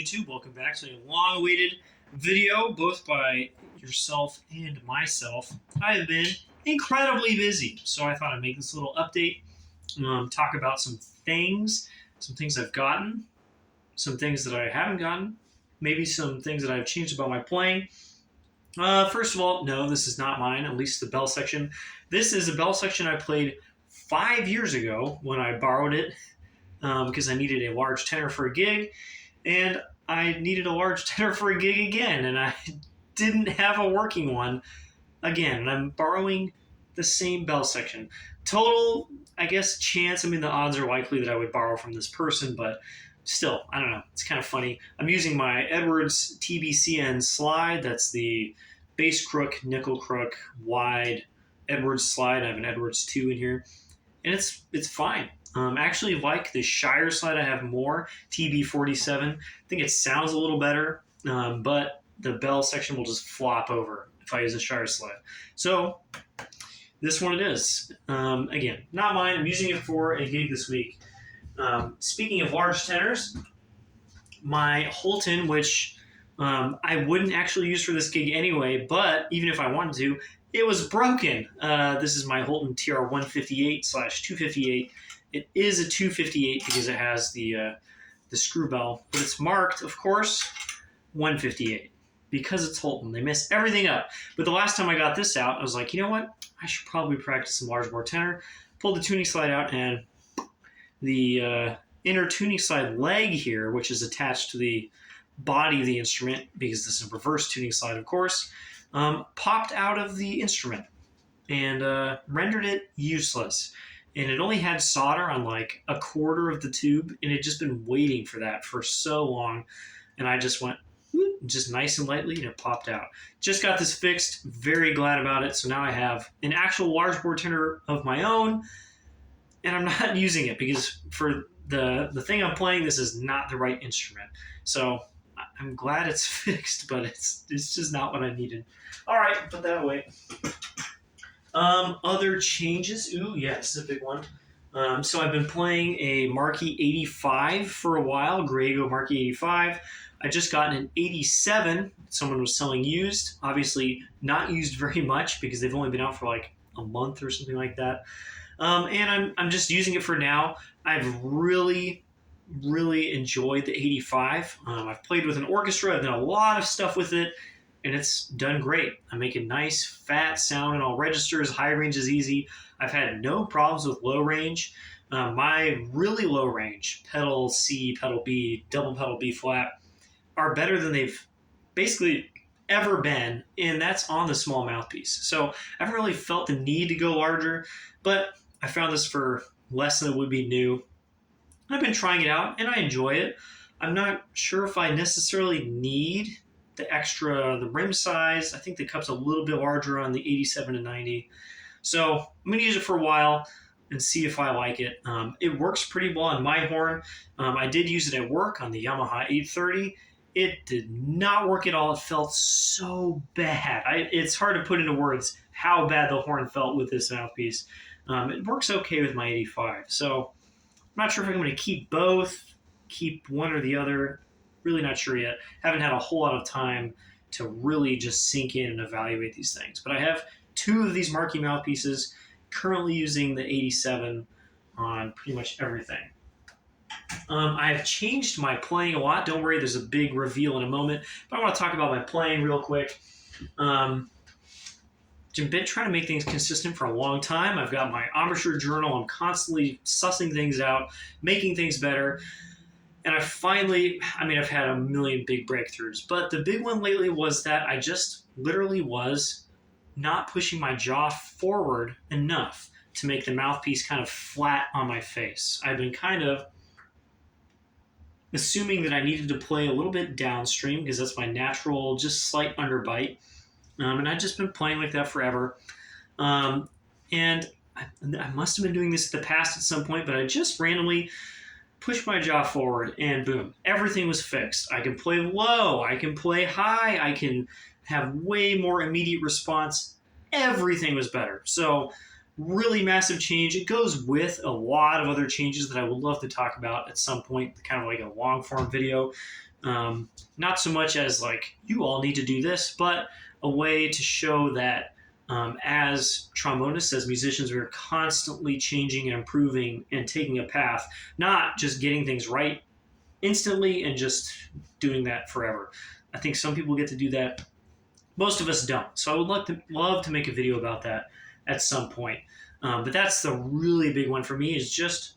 YouTube? Welcome back to a long-awaited video, both by yourself and myself. I have been incredibly busy, so I thought I'd make this little update, talk about some things I've gotten, some things that I haven't gotten, maybe some things that I've changed about my playing. First of all, no, this is not mine, at least the bell section. This is a bell section I played 5 years ago when I borrowed it because I needed a large tenor for a gig, and I needed a large tenor for a gig again, and I didn't have a working one again, and I'm borrowing the same bell section. Total, I guess, chance, the odds are likely that I would borrow from this person, but still, I don't know. It's kind of funny. I'm using my Edwards TBCN slide. That's the bass crook, nickel crook, wide Edwards slide. I have an Edwards 2 in here, and it's fine. I actually like the Shire slide I have more, TB47. I think it sounds a little better, but the bell section will just flop over if I use a Shire slide. So this one it is. Again, not mine. I'm using it for a gig this week. Speaking of large tenors, my Holton, which I wouldn't actually use for this gig anyway, but even if I wanted to, it was broken. This is my Holton TR-158/258. It is a 258 because it has the screw bell, but it's marked, of course, 158 because it's Holton. They mess everything up. But the last time I got this out, I was like, you know what? I should probably practice some large bore tenor. Pulled the tuning slide out, and the inner tuning slide leg here, which is attached to the body of the instrument, because this is a reverse tuning slide, of course, popped out of the instrument and rendered it useless. And it only had solder on like a quarter of the tube, and it had just been waiting for that for so long. And I just went, whoop, just nice and lightly, and it popped out. Just got this fixed, very glad about it. So now I have an actual large bore tenor of my own, and I'm not using it because for the thing I'm playing, this is not the right instrument. So I'm glad it's fixed, but it's just not what I needed. All right, put that away. Other changes. Ooh, yeah, this is a big one. So I've been playing a Marquis 85 for a while, Griego Marquis 85. I just gotten an 87. Someone was selling used. Obviously not used very much because they've only been out for like a month or something like that. And I'm just using it for now. I've really enjoyed the 85. I've played with an orchestra. I've done a lot of stuff with it, and it's done great. I make a nice fat sound in all registers. High range is easy. I've had no problems with low range. My really low range, pedal C, pedal B, double pedal B flat, are better than they've basically ever been, and that's on the small mouthpiece. So I haven't really felt the need to go larger, but I found this for less than it would be new. I've been trying it out, and I enjoy it. I'm not sure if I necessarily need the rim size. I think the cup's a little bit larger on the 87 and 90. So I'm going to use it for a while and see if I like it. It works pretty well on my horn. I did use it at work on the Yamaha 830. It did not work at all. It felt so bad. It's hard to put into words how bad the horn felt with this mouthpiece. It works okay with my 85. So I'm not sure if I'm going to keep both, keep one or the other. Really not sure yet. Haven't had a whole lot of time to really just sink in and evaluate these things. But I have 2 of these Marquis mouthpieces, currently using the 87 on pretty much everything. I've changed my playing a lot. Don't worry, there's a big reveal in a moment. But I want to talk about my playing real quick. I've been trying to make things consistent for a long time. I've got my embouchure journal. I'm constantly sussing things out, making things better. And I've had a million big breakthroughs. But the big one lately was that I just literally was not pushing my jaw forward enough to make the mouthpiece kind of flat on my face. I've been kind of assuming that I needed to play a little bit downstream because that's my natural, just slight underbite. And I've just been playing like that forever. And I must have been doing this in the past at some point, but I just randomly pushed my jaw forward, and boom, everything was fixed. I can play low, I can play high, I can have way more immediate response. Everything was better. So really massive change. It goes with a lot of other changes that I would love to talk about at some point, kind of like a long form video. Not so much as like, you all need to do this, but a way to show that as trombonists, as musicians, we're constantly changing and improving and taking a path, not just getting things right instantly and just doing that forever. I think some people get to do that. Most of us don't. So I would love to make a video about that at some point. But that's the really big one for me, is just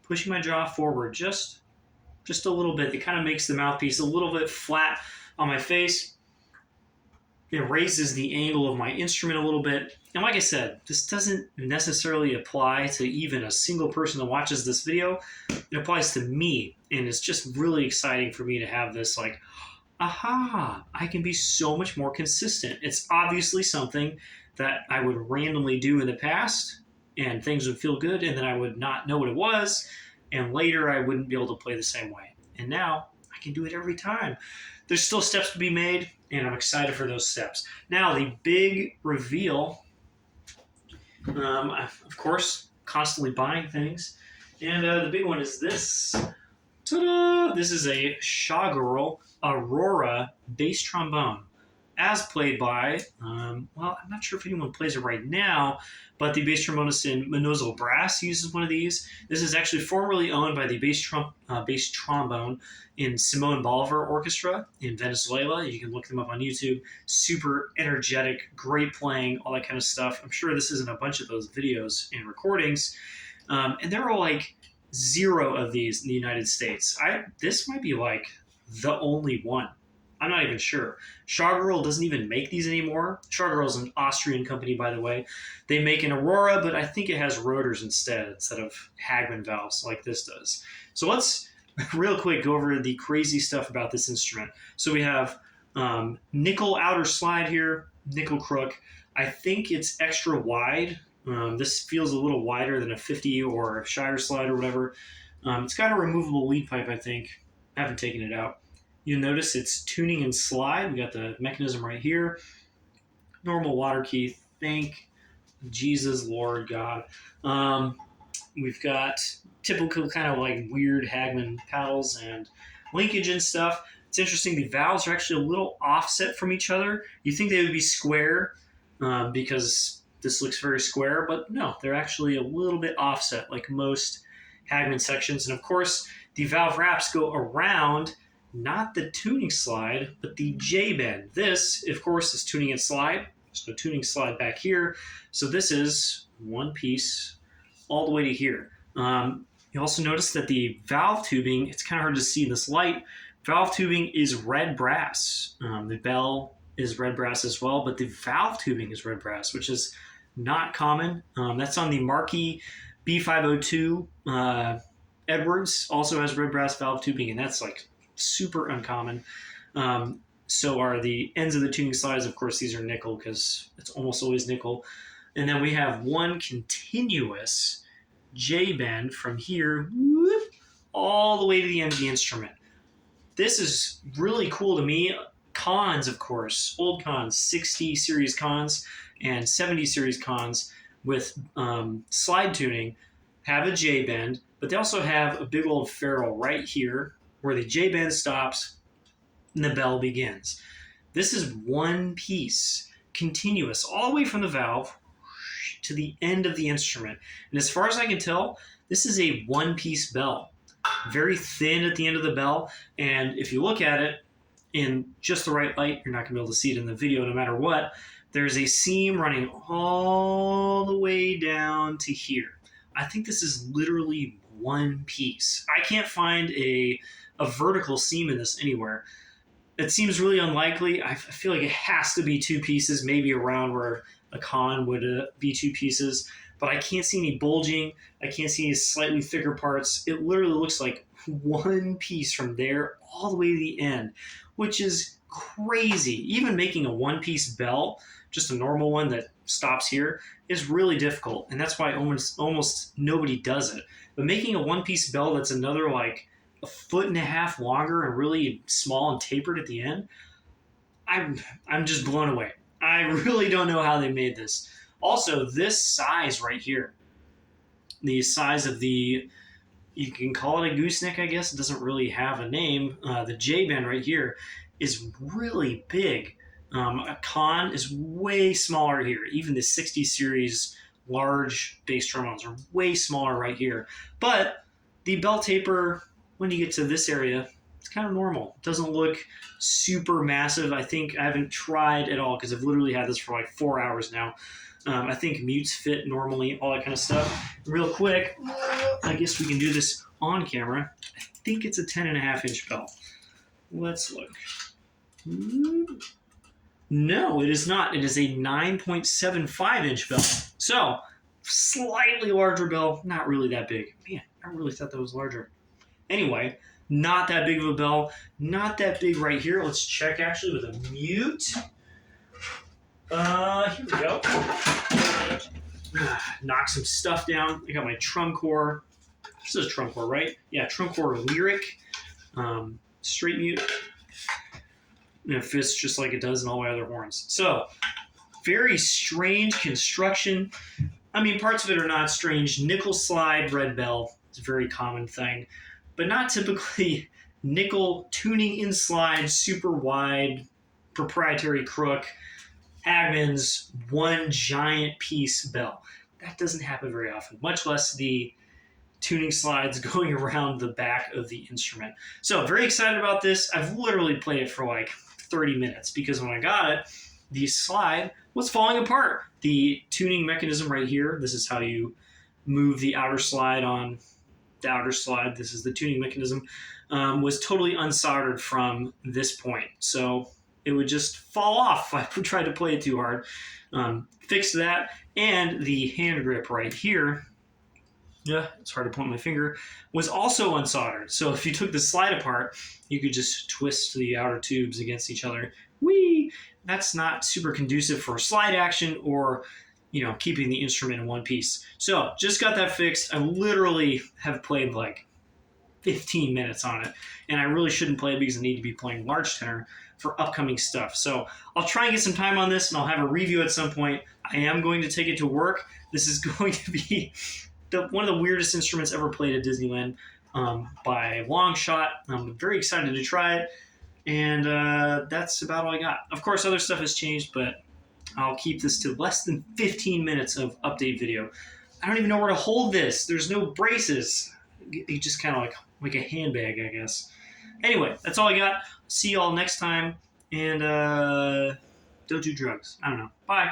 pushing my jaw forward just a little bit. It kind of makes the mouthpiece a little bit flat on my face. It raises the angle of my instrument a little bit. And like I said, this doesn't necessarily apply to even a single person that watches this video. It applies to me. And it's just really exciting for me to have this like, aha, I can be so much more consistent. It's obviously something that I would randomly do in the past, and things would feel good, and then I would not know what it was, and later I wouldn't be able to play the same way. And now I can do it every time. There's still steps to be made, and I'm excited for those steps. Now, the big reveal, of course, constantly buying things, and the big one is this. Ta-da! This is a Shawgirl Aurora bass trombone, as played by, well, I'm not sure if anyone plays it right now, but the bass trombonist in Menozo Brass uses one of these. This is actually formerly owned by the bass trombone in Simon Bolivar Orchestra in Venezuela. You can look them up on YouTube. Super energetic, great playing, all that kind of stuff. I'm sure this isn't a bunch of those videos and recordings. And there are like 0 of these in the United States. This might be like the only one. I'm not even sure. Shawgirl doesn't even make these anymore. Shawgirl is an Austrian company, by the way. They make an Aurora, but I think it has rotors instead of Hagman valves like this does. So let's real quick go over the crazy stuff about this instrument. So we have nickel outer slide here, nickel crook. I think it's extra wide. This feels a little wider than a 50 or a Shire slide or whatever. It's got a removable lead pipe, I think. I haven't taken it out. You'll notice it's tuning and slide. We got the mechanism right here. Normal water key. Thank Jesus, Lord God. We've got typical kind of like weird Hagman paddles and linkage and stuff. It's interesting. The valves are actually a little offset from each other. You think they would be square because this looks very square, but no, they're actually a little bit offset like most Hagman sections. And of course, the valve wraps go around not the tuning slide, but the J-bend. This, of course, is tuning and slide. There's no tuning slide back here. So this is one piece all the way to here. You also notice that the valve tubing, it's kind of hard to see in this light, valve tubing is red brass. The bell is red brass as well, but the valve tubing is red brass, which is not common. That's on the Marquis B502. Edwards also has red brass valve tubing, and that's like super uncommon. So are the ends of the tuning slides. Of course, these are nickel because it's almost always nickel. And then we have one continuous J-bend from here all the way to the end of the instrument. This is really cool to me. Cons, of course, old cons, 60 series cons and 70 series cons with slide tuning have a J-bend, but they also have a big old ferrule right here where the J-bend stops and the bell begins. This is one piece, continuous, all the way from the valve to the end of the instrument. And as far as I can tell, this is a one-piece bell. Very thin at the end of the bell, and if you look at it in just the right light, you're not going to be able to see it in the video no matter what. There's a seam running all the way down to here. I think this is literally one piece. I can't find a vertical seam in this anywhere. It seems really unlikely. I feel like it has to be 2 pieces, maybe around where a con would be 2 pieces, but I can't see any bulging. I can't see any slightly thicker parts. It literally looks like one piece from there all the way to the end, which is crazy. Even making a one-piece bell, just a normal one that stops here, is really difficult, and that's why almost nobody does it. But making a one-piece bell that's another like a 1.5 feet longer and really small and tapered at the end, I'm just blown away. I really don't know how they made this. Also, this size right here, the size of the You can call it a gooseneck, I guess. It doesn't really have a name. The J bend right here is really big. A con is way smaller here. Even the 60 series large bass trombones are way smaller right here. But the bell taper, when you get to this area, it's kind of normal. It doesn't look super massive. I think I haven't tried at all because I've literally had this for like 4 hours now. I think mutes fit normally, all that kind of stuff. Real quick, I guess we can do this on camera. I think it's a 10.5-inch bell. Let's look. No, it is not. It is a 9.75-inch bell. So, slightly larger bell, not really that big. Man, I really thought that was larger. Anyway, not that big of a bell. Not that big right here. Let's check actually with a mute. Here we go. Knock some stuff down. I got my Trumcore. This is Trumcore, right? Yeah, Trumcore Lyric. Straight mute. And it fits just like it does in all my other horns. So, very strange construction. I mean, parts of it are not strange. Nickel slide red bell is a very common thing. But not typically nickel tuning in slide, super wide, proprietary crook. Hagman's one giant piece bell. That doesn't happen very often, much less the tuning slides going around the back of the instrument. So very excited about this. I've literally played it for like 30 minutes because when I got it, the slide was falling apart. The tuning mechanism right here, this is how you move the outer slide on the outer slide. This is the tuning mechanism, was totally unsoldered from this point. So it would just fall off if I tried to play it too hard. Fixed that, and the hand grip right here, yeah, it's hard to point my finger, was also unsoldered. So if you took the slide apart, you could just twist the outer tubes against each other. Whee! That's not super conducive for slide action or, keeping the instrument in one piece. So just got that fixed. I literally have played like 15 minutes on it, and I really shouldn't play it because I need to be playing large tenor for upcoming stuff. So I'll try and get some time on this, and I'll have a review at some point. I am going to take it to work. This is going to be one of the weirdest instruments ever played at Disneyland by a long shot. I'm very excited to try it, and that's about all I got. Of course, other stuff has changed, but I'll keep this to less than 15 minutes of update video. I don't even know where to hold this. There's no braces. You just kind of like a handbag, I guess. Anyway, that's all I got. See y'all next time, and don't do drugs. I don't know. Bye.